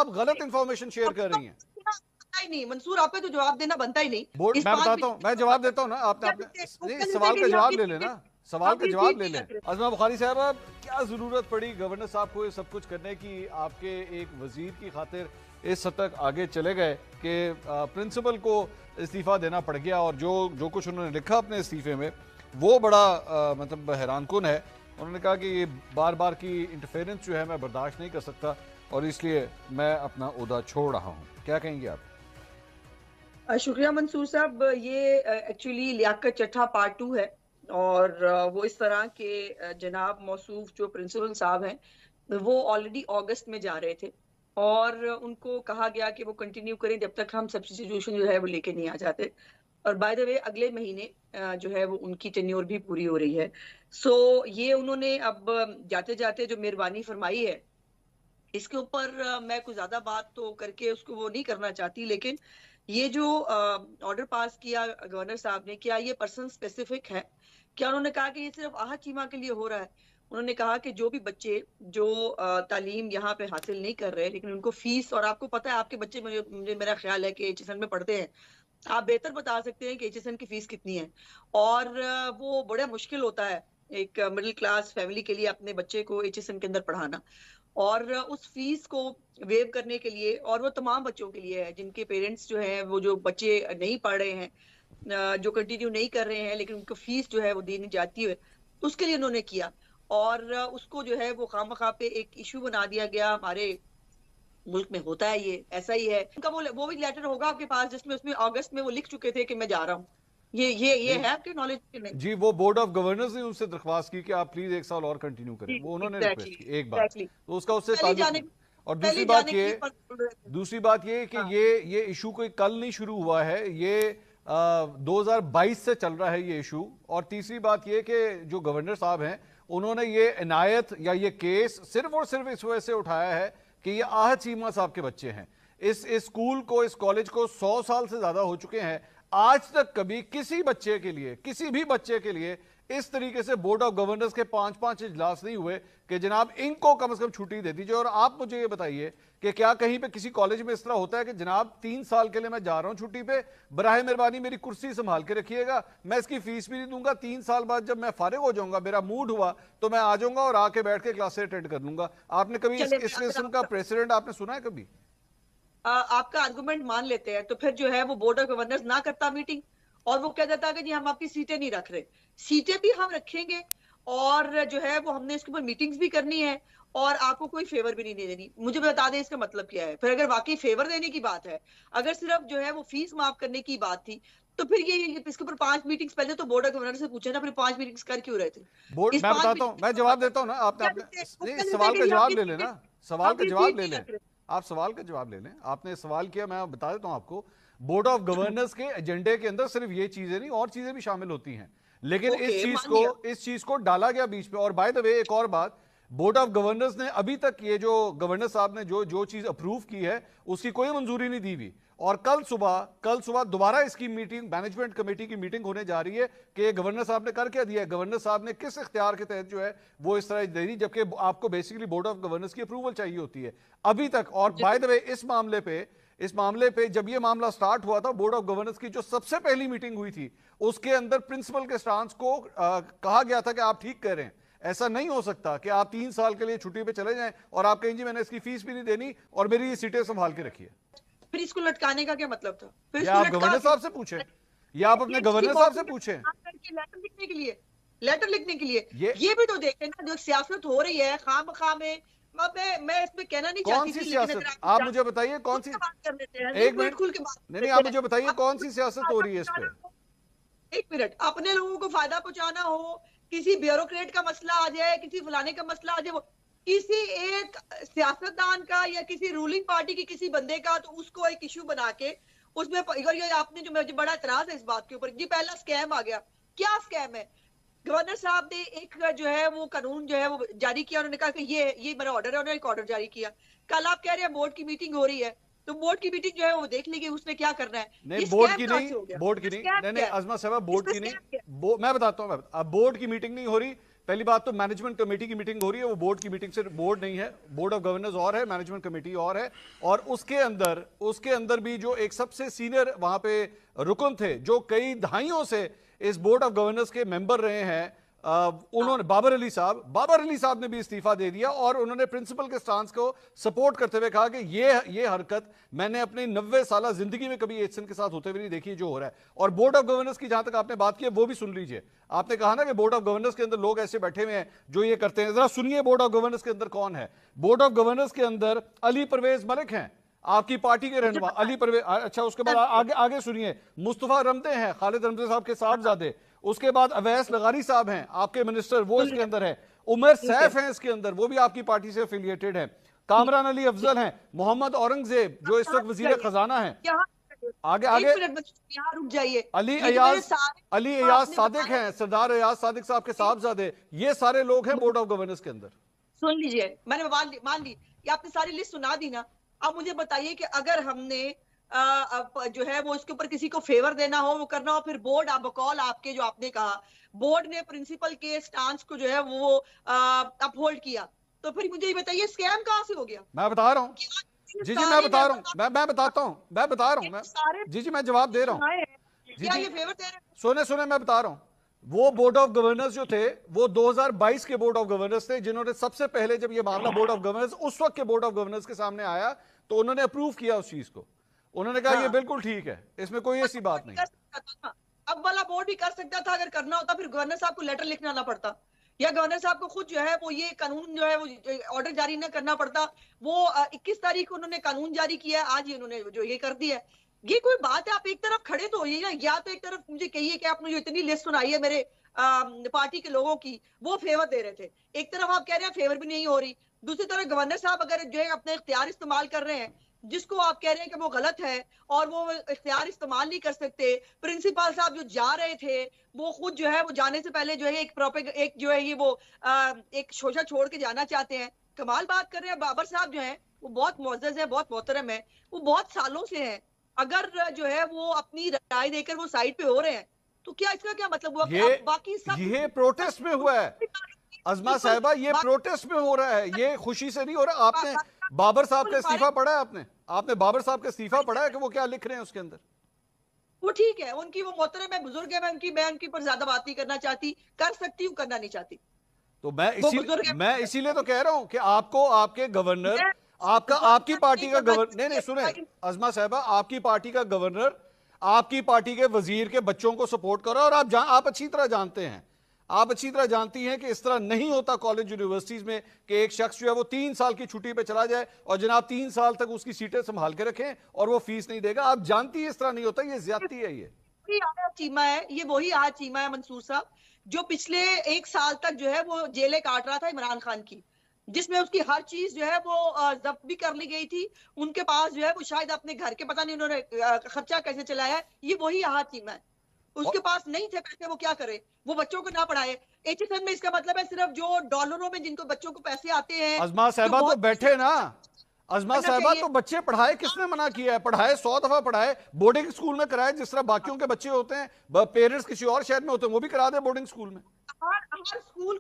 आप गलत information share कर रही हैं। ही नहीं मंसूर, आपका तो जवाब देना बनता ही नहीं। बोर्ड मैं बताता हूँ, मैं जवाब देता हूँ ना, आपने अपने नहीं, सवाल का जवाब ले लेना, सवाल का जवाब ले लें। अज़मा बुखारी साहब, अब क्या जरूरत पड़ी गवर्नर साहब को ये सब कुछ करने की? आपके एक वजीर की खातिर इस हद तक आगे चले गए कि प्रिंसिपल को इस्तीफा देना पड़ गया, और जो कुछ उन्होंने लिखा अपने इस्तीफे में वो बड़ा मतलब हैरानकुन है। उन्होंने कहा कि ये बार बार की इंटरफेरेंस जो है मैं बर्दाश्त नहीं कर सकता, और इसलिए मैं अपना ओहदा छोड़ रहा हूँ। क्या कहेंगे आप? शुक्रिया मंसूर साहब, ये एक्चुअली लियाकत चट्ठा पार्ट 2 है। और वो इस तरह के जनाब मौसूफ जो प्रिंसिपल साहब हैं वो ऑलरेडी अगस्त में जा रहे थे, और उनको कहा गया कि वो कंटिन्यू करें जब तक हम सब्स्टिट्यूशन जो है वो लेके नहीं आ जाते। और बाय द वे अगले महीने जो है वो उनकी टेन्योर भी पूरी हो रही है। सो ये उन्होंने अब जाते जाते जो मेहरबानी फरमाई है, इसके ऊपर मैं कुछ ज्यादा बात तो करके उसको वो नहीं करना चाहती, लेकिन ये जो ऑर्डर पास किया गवर्नर साहब ने, क्या ये पर्सन स्पेसिफिक है? क्या उन्होंने कहा कि ये सिर्फ आहत चीमा के लिए हो रहा है? उन्होंने कहा कि जो भी बच्चे जो तालीम यहाँ पे हासिल नहीं कर रहे लेकिन उनको फीस, और आपको पता है आपके बच्चे, मुझे मुझे मेरा ख्याल है कि एचएसएन में पढ़ते हैं, आप बेहतर बता सकते हैं कि एचएसएन की फीस कितनी है। और वो बड़ा मुश्किल होता है एक मिडिल क्लास फैमिली के लिए अपने बच्चे को एचएसएन के अंदर पढ़ाना, और उस फीस को वेव करने के लिए, और वो तमाम बच्चों के लिए है जिनके पेरेंट्स जो हैं वो जो बच्चे नहीं पढ़ रहे हैं, जो कंटिन्यू नहीं कर रहे हैं लेकिन उनको फीस जो है वो देनी जाती है, उसके लिए उन्होंने किया। और उसको जो है वो खामखा पे एक इशू बना दिया गया। हमारे मुल्क में होता है, ये ऐसा ही है। उनका वो भी लेटर होगा आपके पास जिसमें उसमें अगस्त में वो लिख चुके थे कि मैं जा रहा हूँ। ये है आपके नॉलेज में? जी, वो बोर्ड ऑफ गवर्नर्स ने उनसे दरख्वास्त की कि आप प्लीज एक साल और कंटिन्यू करें, वो उन्होंने रिक्वेस्ट की एक बार, तो उसका उससे ताल्लुक। और दूसरी बात ये कि हाँ। ये इशू कोई कल नहीं शुरू हुआ है, ये 2022 से चल रहा है ये इशू। और तीसरी बात ये कि जो गवर्नर साहब हैं उन्होंने ये इनायत या ये केस सिर्फ और सिर्फ इस वजह से उठाया है कि ये आहत चीमा साहब के बच्चे हैं। इस स्कूल को, इस कॉलेज को 100 साल से ज्यादा हो चुके हैं, आज तक कभी किसी बच्चे के लिए, किसी भी बच्चे के लिए इस तरीके से बोर्ड ऑफ गवर्नर्स के 5-5 इजलास नहीं हुए कि जनाब इनको कम से कम छुट्टी दे दीजिए। और आप मुझे ये बताइए कि क्या कहीं पे किसी कॉलेज में इस तरह होता है कि जनाब 3 साल के लिए मैं जा रहा हूं छुट्टी पे, बराए मेहरबानी मेरी कुर्सी संभाल के रखिएगा, मैं इसकी फीस भी नहीं दूंगा, 3 साल बाद जब मैं फारिग हो जाऊंगा, मेरा मूड हुआ तो मैं आ जाऊंगा और आके बैठ के क्लासेस अटेंड कर लूंगा। आपने कभी इस किस्म का प्रेसिडेंट आपने सुना है कभी? आपका आर्गुमेंट मान लेते हैं तो फिर जो है वो बोर्ड ऑफ गवर्नर्स ना करता मीटिंग, और वो कह देता कि जी हम आपकी सीटें नहीं रख रहे। सीटें भी हम रखेंगे, और जो है वो हमने इसके ऊपर मीटिंग्स भी करनी है, और आपको कोई फेवर भी नहीं देनी। मुझे बता दें इसका मतलब क्या है? फिर अगर वाकई फेवर देने की बात है, अगर सिर्फ जो है वो फीस माफ करने की बात थी, तो फिर ये इसके ऊपर 5 मीटिंग्स पहले तो बोर्ड ऑफ गवर्नर से पूछे ना, फिर 5 मीटिंग्स कर क्यों रहे थे? बोर्ड इस मैं 5 बताता हूं, मैं जवाब देता हूं ना, आपने नहीं, सवाल का जवाब ले लेना, सवाल का जवाब ले लें। आप सवाल का जवाब ले लें, आपने सवाल किया, मैं बता देता हूं आपको। बोर्ड ऑफ गवर्नर्स के एजेंडे के अंदर सिर्फ ये चीजें नहीं और चीजें भी शामिल होती हैं, लेकिन इस चीज को डाला गया बीच पे। और बाय द वे एक और बात, बोर्ड ऑफ गवर्नर्स ने अभी तक ये जो गवर्नर साहब ने जो चीज अप्रूव की है उसकी कोई मंजूरी नहीं दी हुई। और कल सुबह दोबारा इसकी मीटिंग, मैनेजमेंट कमेटी की मीटिंग होने जा रही है कि गवर्नर साहब ने कर क्या दिया है, गवर्नर साहब ने किस इख्तियार के तहत जो है वो इस तरह दे दी, जबकि आपको बेसिकली बोर्ड ऑफ गवर्नर्स की अप्रूवल चाहिए होती है अभी तक। और बाय द वे इस मामले पे जब ये मामला स्टार्ट हुआ था, बोर्ड ऑफ गवर्नर्स की जो सबसे पहली मीटिंग हुई थी उसके अंदर प्रिंसिपल के स्टांस को कहा गया था कि आप ठीक कह रहे हैं, ऐसा नहीं हो सकता कि आप 3 साल के लिए छुट्टी पे चले जाएं और आप कहें जी मैंने इसकी फीस भी नहीं देनी और मेरी ये सीटें संभाल के रखिए। फिर इसको लटकाने का क्या मतलब था? फिर या आप गवर्नर साहब से पूछें, या आप अपने गवर्नर साहब से पूछें। लेटर लिखने के लिए ये भी तो देखें ना, जो सियासत हो रही है खामखा में। मैं इसमें कहना नहीं चाहती कौन सी सियासत? आप मुझे बताइए कौन सी, एक मिनट खुल के नहीं, आप मुझे बताइए कौन सी सियासत हो रही है इस पे? एक मिनट, अपने लोगों को फायदा पहुंचाना हो, किसी ब्यूरोक्रेट का मसला आ जाए, किसी फलाने का मसला आ जाए, किसी एक सियासतदान का या किसी रूलिंग पार्टी की किसी बंदे का, तो उसको एक इशू बना के उसमें ये आपने जो मुझे बड़ा एतराज है इस बात के ऊपर, जी पहला स्कैम आ गया। क्या स्कैम है? गवर्नर साहब ने एक जो है वो कानून जो है वो जारी किया, उन्होंने कहा कि ये मेरा ऑर्डर है, उन्होंने एक ऑर्डर जारी किया। कल आप कह रहे हैं बोर्ड की मीटिंग हो रही है, तो बोर्ड की मीटिंग जो है वो देख लीजिए उसमें क्या करना है। नहीं बोर्ड की नहीं, बोर्ड की नहीं, नहीं अज़मा साहब बोर्ड की नहीं, मैं बताता हूँ, अब बोर्ड की मीटिंग नहीं हो रही, पहली बात तो मैनेजमेंट कमेटी की मीटिंग हो रही है, वो बोर्ड की मीटिंग से, बोर्ड नहीं है, बोर्ड ऑफ गवर्नर्स और है, मैनेजमेंट कमेटी और है। और उसके अंदर भी जो एक सबसे सीनियर वहां पे रुकन थे, जो कई दहाइयों से इस बोर्ड ऑफ गवर्नर्स के मेंबर रहे हैं, उन्होंने बाबर अली साहब ने भी इस्तीफा दे दिया और उन्होंने प्रिंसिपल के स्टांस को सपोर्ट करते हुए कहा कि ये हरकत मैंने अपनी 90 साल जिंदगी में कभी एचसन के साथ होते हुए नहीं देखी जो हो रहा है। और बोर्ड ऑफ गवर्नर्स की जहां तक आपने बात की है वो भी सुन लीजिए। आपने कहा ना कि बोर्ड ऑफ गवर्नर्स के अंदर लोग ऐसे बैठे हुए हैं जो ये करते हैं, जरा सुनिए बोर्ड ऑफ गवर्नर्स के अंदर कौन है। बोर्ड ऑफ गवर्नर्स के अंदर अली परवेज मलिक हैं, आपकी पार्टी के रहनुमा अली परवेज। अच्छा, उसके बाद आगे सुनिए, मुस्तफा रमदे हैं, खालिद रमदे साहब के साहबजादे। उसके बाद अवैस लगारी साहब हैं आपके मिनिस्टर, वो इसके अंदर है। उमर सैफ हैं इसके अंदर, वो भी आपकी पार्टी से एफिलिएटेड है। कामरान अली अफजल हैं, मोहम्मद औरंगजेब जो इस वक्त वजीर खजाना है। आगे यहाँ रुक जाइए। अली अयाज सादिक हैं, सरदार अयाज सादिक साहब के साहबजादे। ये सारे लोग हैं बोर्ड ऑफ गवर्नर्स के अंदर। सुन लीजिए, मैंने मान ली कि आपने सारी लिस्ट सुना दी ना। अब मुझे बताइए कि अगर हमने जो है वो इसके ऊपर किसी को फेवर देना हो, वो करना हो, फिर बोर्ड बकौल आपके जो आपने कहा, बोर्ड ने प्रिंसिपल के स्टांस को जो है वो अपहोल्ड किया, तो फिर मुझे ये बताइए स्कैम कहां से हो गया? मैं बता रहा हूँ जी, मैं बता रहा हूँ, मैं बता रहा हूँ जी, मैं जवाब दे रहा हूँ। क्या ये फेवर दे रहे हैं? सुने मैं बता रहा हूँ। वो बोर्ड ऑफ गवर्नर्स जो थे वो 2022 के बोर्ड ऑफ गवर्नर्स थे, जिन्होंने सबसे पहले जब ये मामला बोर्ड ऑफ गवर्नर्स उस वक्त के बोर्ड ऑफ गवर्नर्स के सामने आया तो उन्होंने अप्रूव किया उस चीज को। उन्होंने कहा ये बिल्कुल ठीक है, इसमें कोई ऐसी बात नहीं। अब वाला बोर्ड भी कर सकता था, अगर करना होता फिर गवर्नर साहब को लेटर लिखना ना पड़ता, या गवर्नर साहब को खुद जो है वो ये कानून जो है वो ऑर्डर जारी ना करना पड़ता। वो 21 तारीख को उन्होंने कानून जारी किया, आज ही उन्होंने जो ये कर दिया है। ये कोई बात है? आप एक तरफ खड़े तो होइए ना, या तो एक तरफ मुझे कहिए कि आपने जो इतनी लिस्ट सुनाई है मेरे पार्टी के लोगों की, वो फेवर दे रहे थे, एक तरफ आप कह रहे हैं फेवर भी नहीं हो रही, दूसरी तरफ गवर्नर साहब अगर जो है अपने इख्तियार इस्तेमाल कर रहे हैं, जिसको आप कह रहे हैं कि वो गलत है और वो इख्तियार इस्तेमाल नहीं कर सकते। प्रिंसिपल साहब जो जा रहे थे वो खुद जो है वो जाने से पहले जो है एक जो है ये वो एक शोशा छोड़ के जाना चाहते हैं। कमाल बात कर रहे हैं। बाबर साहब जो है वो बहुत मुअज़्ज़ज़ है, बहुत मोहतरम है, वो बहुत सालों से है। अगर जो है वो अपनी राय देकर वो साइड पे हो रहे हैं तो क्या इसका क्या मतलब हुआ? बाकी सब ये प्रोटेस्ट में हुआ है अज़मा साहिबा, ये प्रोटेस्ट में हो रहा है, ये खुशी से नहीं हो रहा। आपने बाबर साहब का इस्तीफा पढ़ा है? आपने बाबर साहब का इस्तीफा पढ़ा है कि वो क्या लिख रहे हैं उसके अंदर? वो ठीक है, उनकी वो मोहतरम है, बुजुर्ग है, मैं उनकी पर ज्यादा बात नहीं करना चाहती, कर सकती हूँ, करना नहीं चाहती। तो मैं इसीलिए तो कह रहा हूं कि आपको आपके गवर्नर, आपकी पार्टी का गवर्नर, नहीं सुने अज़मा साहिबा, आपकी पार्टी का गवर्नर आपकी पार्टी के वजीर के बच्चों को सपोर्ट करो। और आप अच्छी तरह जानते हैं, आप अच्छी तरह जानती हैं कि इस तरह नहीं होता कॉलेज यूनिवर्सिटीज में कि एक शख्स जो है वो 3 साल की छुट्टी पे चला जाए और जनाब 3 साल तक उसकी सीटें संभाल के रखें और वो फीस नहीं देगा। आप जानती हैं इस तरह नहीं होता, ये ज्यादती है। ये वही आज चीमा है मंसूर साहब, जो पिछले 1 साल तक जो है वो जेलें काट रहा था इमरान खान की, जिसमें उसकी हर चीज जो है वो जब्त भी कर ली गई थी। उनके पास जो है वो शायद अपने घर के पता नहीं उन्होंने खर्चा कैसे चलाया है, ये वही आहत चीमा है। उसके पास नहीं थे पैसे, वो क्या करे? वो बच्चों को ना पढ़ाए। एचएसएन में इसका मतलब है सिर्फ जो डॉलरों में जिनको बच्चों को पैसे आते हैं। अज़मा साहिबा तो बैठे ना, अज़मा साहिबा तो बच्चे पढ़ाए, किसने मना किया है? पढ़ाए, 100 दफा पढ़ाए, बोर्डिंग स्कूल में कराए, जिस तरह बाकियों के बच्चे होते हैं, पेरेंट्स किसी और शहर में होते हैं, वो भी करा दे बोर्डिंग स्कूल में। हर स्कूल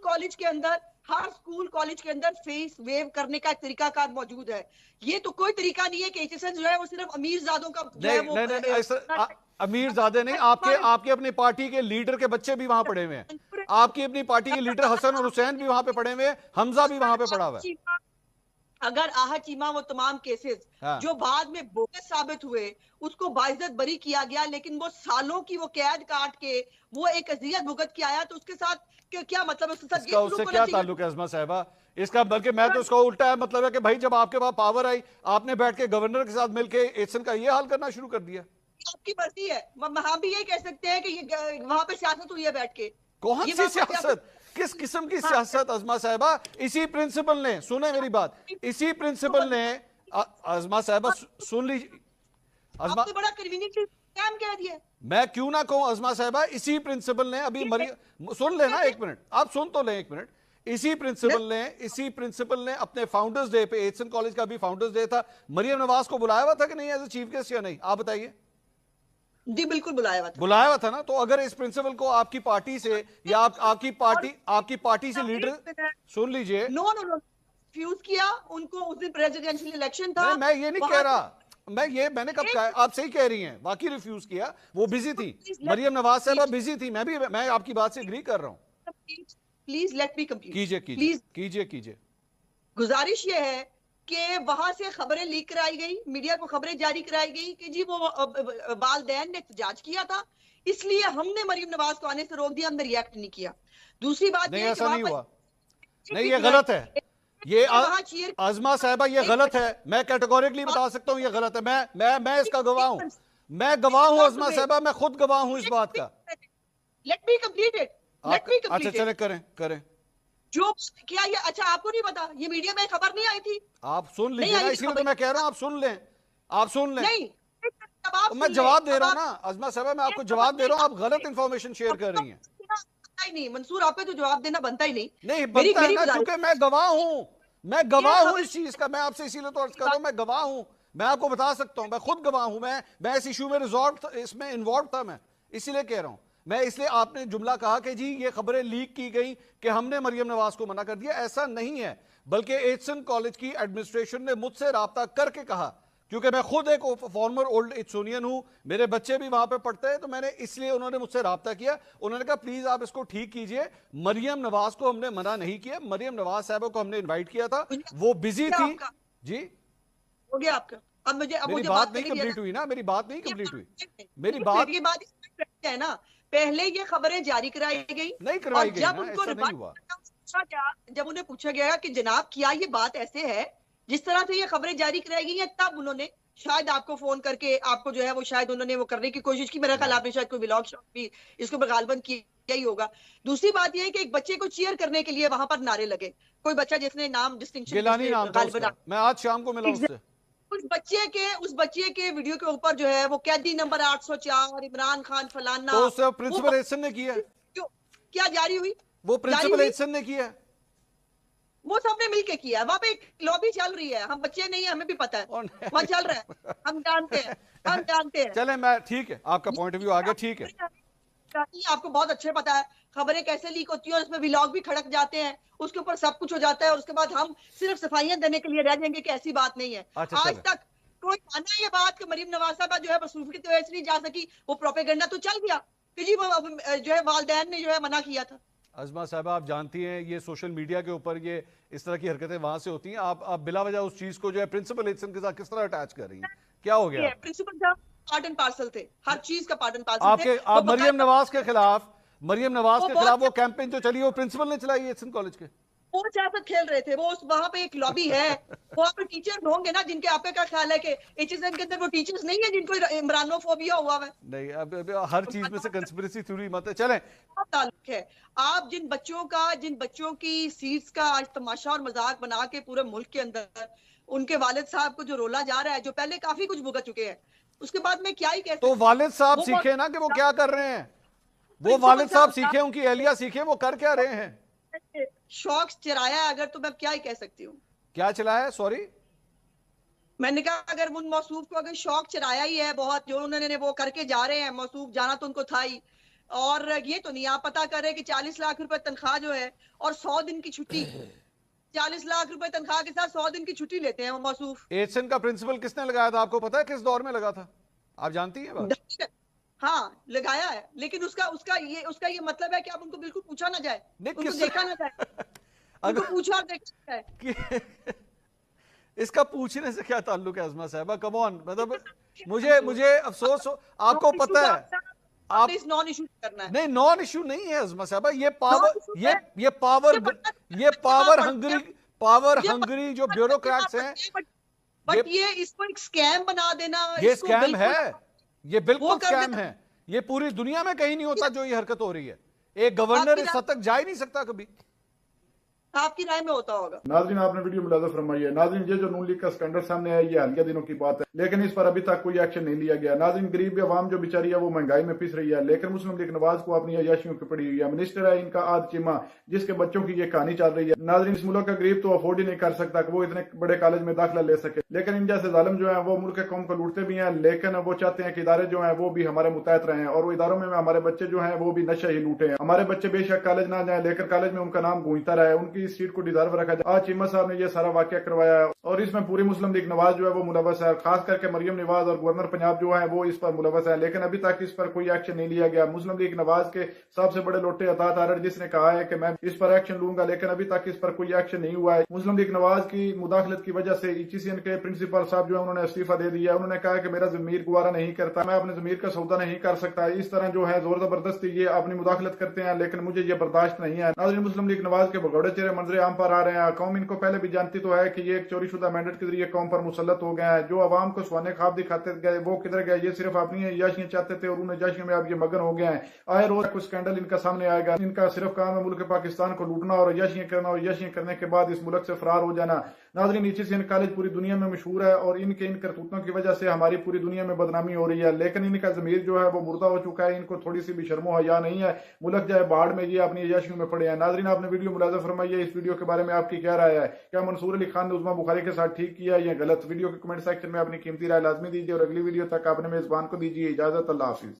कॉलेज के अंदर फीस वेव करने का तरीकाकार मौजूद है। ये तो कोई तरीका नहीं है कि एचएसएन जो है वो सिर्फ अमीरजादों का जो है वो अमीरजादे नहीं, आपके अपनी पार्टी के लीडर के बच्चे भी वहां पढ़े हुए हैं। आपकी अपनी पार्टी के लीडर हसन और हुसैन भी वहां पे पढ़े हुए हैं, हमजा भी वहां पे पढ़ा हुआ है। अगर आहा चीमा वो तमाम केसेस जो बाद में बोगस साबित हुए उसको बाइज्जत बरी किया गया, लेकिन वो सालों की वो कैद काट के वो एक अज़ियत भुगत के आया, तो उसके साथ क्या मतलब है? उससे क्या ताल्लुक है अज़मा साहिबा इसका? बल्कि मैं तो उसका उल्टा है, मतलब है कि भाई जब आपके पास पावर आई, आपने बैठ के गवर्नर के साथ मिलकर एचएसएन का ये हाल करना शुरू कर दिया। आपकी मर्जी है, हम भी ये कह सकते हैं कि वहां पे सियासत हुई है बैठ के। कौन सी सियासत? किस किस्म की सियासत अज़मा साहिबा? इसी प्रिंसिपल ने, सुने मेरी बात, इसी प्रिंसिपल ने अज़मा साहिबा सुन लीजिए, अज़मा बड़ा कन्वीनियंट काम कह दिया। मैं क्यों ना कहूं अज़मा साहिबा, इसी प्रिंसिपल ने अभी सुन लेना, 1 मिनट आप सुन तो लें 1 मिनट। इसी प्रिंसिपल ने अपने फाउंडर्स डे पे, एचएसएन कॉलेज का भी फाउंडर्स डे था, मरियम नवाज को बुलाया हुआ था कि नहीं एज ए चीफ गेस्ट या नहीं? आप बताइए। जी बिल्कुल बुलाया हुआ था। बुलाया हुआ था ना, तो अगर इस प्रिंसिपल को आपकी पार्टी से या आपकी पार्टी से लीडर, सुन लीजिए, नो नो नो, रिफ्यूज किया उनको। उस दिन प्रेसिडेंशियल इलेक्शन था। नहीं मैं ये नहीं कह वहां रहा, मैंने कब कहा, आप सही कह रही हैं, वाकई रिफ्यूज किया, वो बिजी थी, मरियम नवाज साहबा बिजी थी, मैं आपकी बात से एग्री कर रहा हूं। Please let me complete. कीजिए प्लीज, कीजिए। गुजारिश ये है कि वहां से खबरें लीक कराई गई, मीडिया को खबरें जारी कराई गई कि जी वो वालदैन ने एहतजाज किया था, इसलिए हमने मरियम नवाज को आने से रोक दिया, हमने रिएक्ट नहीं किया। दूसरी बात नहीं ये ऐसा नहीं कि हुआ, नहीं ये गलत है, ये वहां चीयर आजमा साहबा ये गलत है, मैं कैटेगोरिकली बता सकता हूं ये गलत है, मैं इसका गवाह हूं, मैं गवाह हूं आजमा साहबा, मैं खुद गवाह हूं इस बात का। Let me complete it, let me अच्छा कंप्लीट चले, करें। जो क्या ये, अच्छा आपको नहीं पता, ये मीडिया में खबर नहीं आई थी? आप सुन नहीं लीजिए ना, आई इसीलिए तो खबर। मैं कह रहा हूं, आप सुन लें। नहीं, अब आप तो मैं सुनिए, जवाब दे अब रहा हूं आप- ना आजमा साहबा, मैं आपको जवाब दे रहा हूं, आप गलत इंफॉर्मेशन शेयर कर रही हैं। बनता ही नहीं मंसूर, आप पे तो जवाब देना बनता ही नहीं। नहीं मेरी बनता है मेरी ना, गुजारिश, क्योंकि मैं गवाह हूं इस चीज का, मैं आपसे इसीलिए तो अर्ज कर रहा हूं, मैं गवाह हूं, मैं आपको बता सकता हूं, मैं खुद गवाह हूं, मैं इस इशू में इसमें इन्वॉल्व था, मैं इसीलिए कह रहा हूं। मैं इसलिए, आपने जुमला कहा कि जी ये खबरें लीक की गई कि हमने मरियम नवाज को मना कर दिया, ऐसा नहीं है, बल्कि एचसन कॉलेज की एडमिनिस्ट्रेशन ने मुझसे राब्ता करके कहा, क्योंकि मैं खुद एक फॉर्मर ओल्ड एचसोनियन हूं, मेरे बच्चे भी वहां पे पढ़ते हैं, तो मैंने इसलिए, उन्होंने मुझसे राब्ता किया, उन्होंने कहा प्लीज आप इसको ठीक कीजिए, मरियम नवाज को हमने मना नहीं किया, मरियम नवाज साहब को हमने इनवाइट किया था, वो बिजी थी। आपका जी हो गया आपका। अब मेरी मुझे बात नहीं करने दिया कंप्लीट हुई ना, मेरी बात नहीं जाए। कंप्लीट हुई, ये मेरी बात ये बात है ना, पहले ये खबरें जारी कराई गई नहीं और करवाई गई जब ना, उनको ऐसा नहीं हुआ। पूछा गया, जब उन्हें पूछा गया कि जनाब क्या ये बात ऐसे है जिस तरह से ये खबरें जारी कराई गई हैं, तब उन्होंने शायद आपको फोन करके, आपको जो है वो शायद उन्होंने वो करने की कोशिश की, मेरा ख्याल आपने शायद कोई व्लॉग शॉट भी इसको गालबन किया ही होगा। दूसरी बात ये है कि एक बच्चे को चीयर करने के लिए वहां पर नारे लगे, कोई बच्चा जिसने नाम डिस्टिंक्शन गिलानी नाम था उसका, मैं आज शाम को मिला उससे। उस बच्चे के वीडियो के ऊपर जो है वो कैदी नंबर 804 इमरान खान फलाना, तो उस प्रिंसिपल एचसन ने किया, क्या जारी हुई, वो प्रिंसिपल एचसन ने किया, वो सबने मिलके किया है। वहां पे एक लॉबी चल रही है, हम बच्चे नहीं है, हमें भी पता है वहां चल रहा है, हम जानते हैं। चले, मैं ठीक है, आपका पॉइंट ऑफ व्यू आ गया, ठीक है। आपको बहुत अच्छे पता है खबरें कैसे लीक होती है और उसमें व्लॉग भी खड़क जाते हैं, उसके ऊपर सब कुछ हो जाता है और उसके बाद हम सिर्फ सफाइयां देने के लिए रह जाएंगे कि ऐसी बात नहीं है। अच्छा, आज तक कोई माना ये बात कि मरियम नवाज साहबा जो है मसरूफी की वजह से नहीं जा सकी, वो प्रोपेगेंडा तो चल गया कि जी वो जो है वालदैन ने जो है मना किया था। अजमा साहबा आप जानती हैं ये सोशल मीडिया के ऊपर ये इस तरह की हरकतें वहां से होती हैं, आप बिला वजह उस चीज को जो है प्रिंसिपल एचसन के साथ किस तरह अटैच कर रही हैं, क्या हो गया? प्रिंसिपल साहब पार्ट एंड पार्सल थे, हर चीज का पार्ट एंड पार्सल आपके, आप मरियम नवाज के खिलाफ वो कैंपेन जो चली वो प्रिंसिपल ने चलाई एचसन कॉलेज के, वो सियासत खेल रहे थे, वो वहां पे एक लॉबी है, वहां पे टीचर होंगे ना जिनके, आपका क्या ख्याल है कि एचएसएन के अंदर वो टीचर्स नहीं है जिनको इमरानोफोबिया हुआ है? नहीं अब हर चीज में से कंस्पिरेसी थ्योरी मत है, चलें। ताल्लुक है, आप जिन बच्चों की सीट्स का आज तमाशा और मजाक बना के पूरे मुल्क के अंदर उनके वालिद साहब को जो रोला जा रहा है, जो पहले काफी कुछ भुगत चुके हैं, उसके बाद में क्या ही कह सकते तो वालिद साहब सीखे ना कि वो क्या कर रहे हैं, वो वालिद साहब सीखे, उनकी एहलिया सीखे, वो कर क्या रहे हैं। शौक चराया अगर, तो मैं क्या ही कह सकती हूँ। क्या चलाया है, सॉरी मैंने कहा अगर उन मौसूफ को अगर शौक चराया ही है बहुत, जो उन्होंने वो करके जा रहे हैं, मौसूफ जाना तो उनको था ही, और ये तो नहीं आप पता कर रहे कि 40 लाख रुपए तनख्वाह जो है और 100 दिन की छुट्टी, 40 लाख रुपए तनख्वाह के साथ 100 दिन की छुट्टी लेते हैं वो मौसूफ। एचसन का प्रिंसिपल किसने लगाया था, आपको पता है किस दौर में लगा था, आप जानती हैं बात? हाँ लगाया है, लेकिन उसका ये मतलब है कि आप उनको बिल्कुल पूछा ना जाए, उनको देखा ना जाए, उनको पूछा और देखा जाए। इसका पूछने से क्या ताल्लुक है अजमा साहबा, कम ऑन, मतलब मुझे अफसोस हो, आपको पता है आप इस नॉन इशू करना है। नहीं, नॉन इशू नहीं है अजमा साहबा, ये पावर हंगरी जो ब्यूरोक्रेट्स हैं, बट ये इसको एक स्कैम बना देना, ये स्कैम है, ये बिल्कुल स्कैम है, ये पूरी दुनिया में कहीं नहीं होता जो ये हरकत हो रही है, एक गवर्नर इस हद तक जा ही नहीं सकता कभी। आपकी राय में होता होगा। नाज़रीन, आपने वीडियो मुलाज़ा फरमाई है। नाज़रीन, ये जो नून लीग का स्कैंडल सामने आया, ये हालिया दिनों की बात है, लेकिन इस पर अभी तक कोई एक्शन नहीं लिया गया। नाज़रीन, गरीब अवाम जो बेचारी है वो महंगाई में पिस रही है, लेकिन मुस्लिम लीग नवाज को अपनी अयाशियों की पड़ी हुई है। मिनिस्टर है इनका आद चिमा, जिसके बच्चों की ये कहानी चल रही है। नाज़रीन, इस मुल्क का गरीब तो अफोर्ड ही नहीं कर सकता कि वो इतने बड़े कॉलेज में दाखिला ले सके, लेकिन इन जैसे जालिम जो है वो मुल्क के कौम को लूटते भी हैं, लेकिन वो चाहते हैं कि इदारे जो है वो भी हमारे मुतहत रहे और वो इदारों में हमारे बच्चे जो है वो भी नशा ही लूटे हैं। हमारे बच्चे बेशक कॉलेज ना जाए, लेकर कॉलेज में उनका नाम गूंजता रहे, उनकी सीट को डिजर्व रखा जाए। आज चिमा साहब ने यह सारा वाकया करवाया है और इसमें पूरी मुस्लिम लीग नवाज जो है वो मुलव्वस है, खास करके मरियम नवाज और गवर्नर पंजाब जो है वो इस पर मुलव्वस है, लेकिन अभी तक इस पर कोई एक्शन नहीं लिया गया। मुस्लिम लीग नवाज के सबसे बड़े लोटे अतात आरड़ जिसने कहा है कि मैं इस पर एक्शन लूंगा, लेकिन अभी तक इस पर कोई एक्शन नहीं हुआ है। मुस्लिम लीग नवाज की मुदाखलत की वजह से ECCN के प्रिंसिपल साहब जो है उन्होंने इस्तीफा दे दिया। उन्होंने कहा कि मेरा जमीर गुवारा नहीं करता, मैं अपने जमीर का सौदा नहीं कर सकता। इस तरह जो है जोर जबरदस्ती ये अपनी मुदाखलत करते हैं, लेकिन मुझे ये बर्दाश्त नहीं है। नाज़रीन, मुस्लिम लीग नवाज के भगौड़े चेहरे मंजरे आम पर आ रहे हैं। कौम इनको पहले भी जानती तो है कि ये एक चोरीशुदा मैंडेट के जरिए कौम पर मुसल्लत हो गया है। जो अवाम को सुहाने ख्वाब दिखाते गए वो किधर गए? ये सिर्फ अपनी याशियां चाहते थे और उन याशियों में अब ये मगन हो गए हैं। आए रोज कुछ स्कैंडल इनका सामने आएगा। इनका सिर्फ काम है मुल्क पाकिस्तान को लूटना और याशियां करना, और याशियां करने के बाद इस मुल्क से फरार हो जाना। नाज़रीन, ECCN कॉलेज पूरी दुनिया में मशहूर है और इनके इन करतूतों की वजह से हमारी पूरी दुनिया में बदनामी हो रही है, लेकिन इनका जमीर जो है वो मुर्दा हो चुका है। इनको थोड़ी सी भी शर्मो हया नहीं है। मुल्क जाए बाढ़ में, ये अपनी याशियों में पड़े हैं। नाज़रीन, आपने वीडियो मुलाज़ा फरमाई है, इस वीडियो के बारे में आपकी क्या राय है? क्या मंसूर अली खान ने उस्मा बुखारी के साथ ठीक किया या गलत? वीडियो के कमेंट सेक्शन में अपनी कीमती राय लाजमी दीजिए और अगली वीडियो तक आपने मेजबान को दीजिए इजाजत। अल्लाह हाफिज।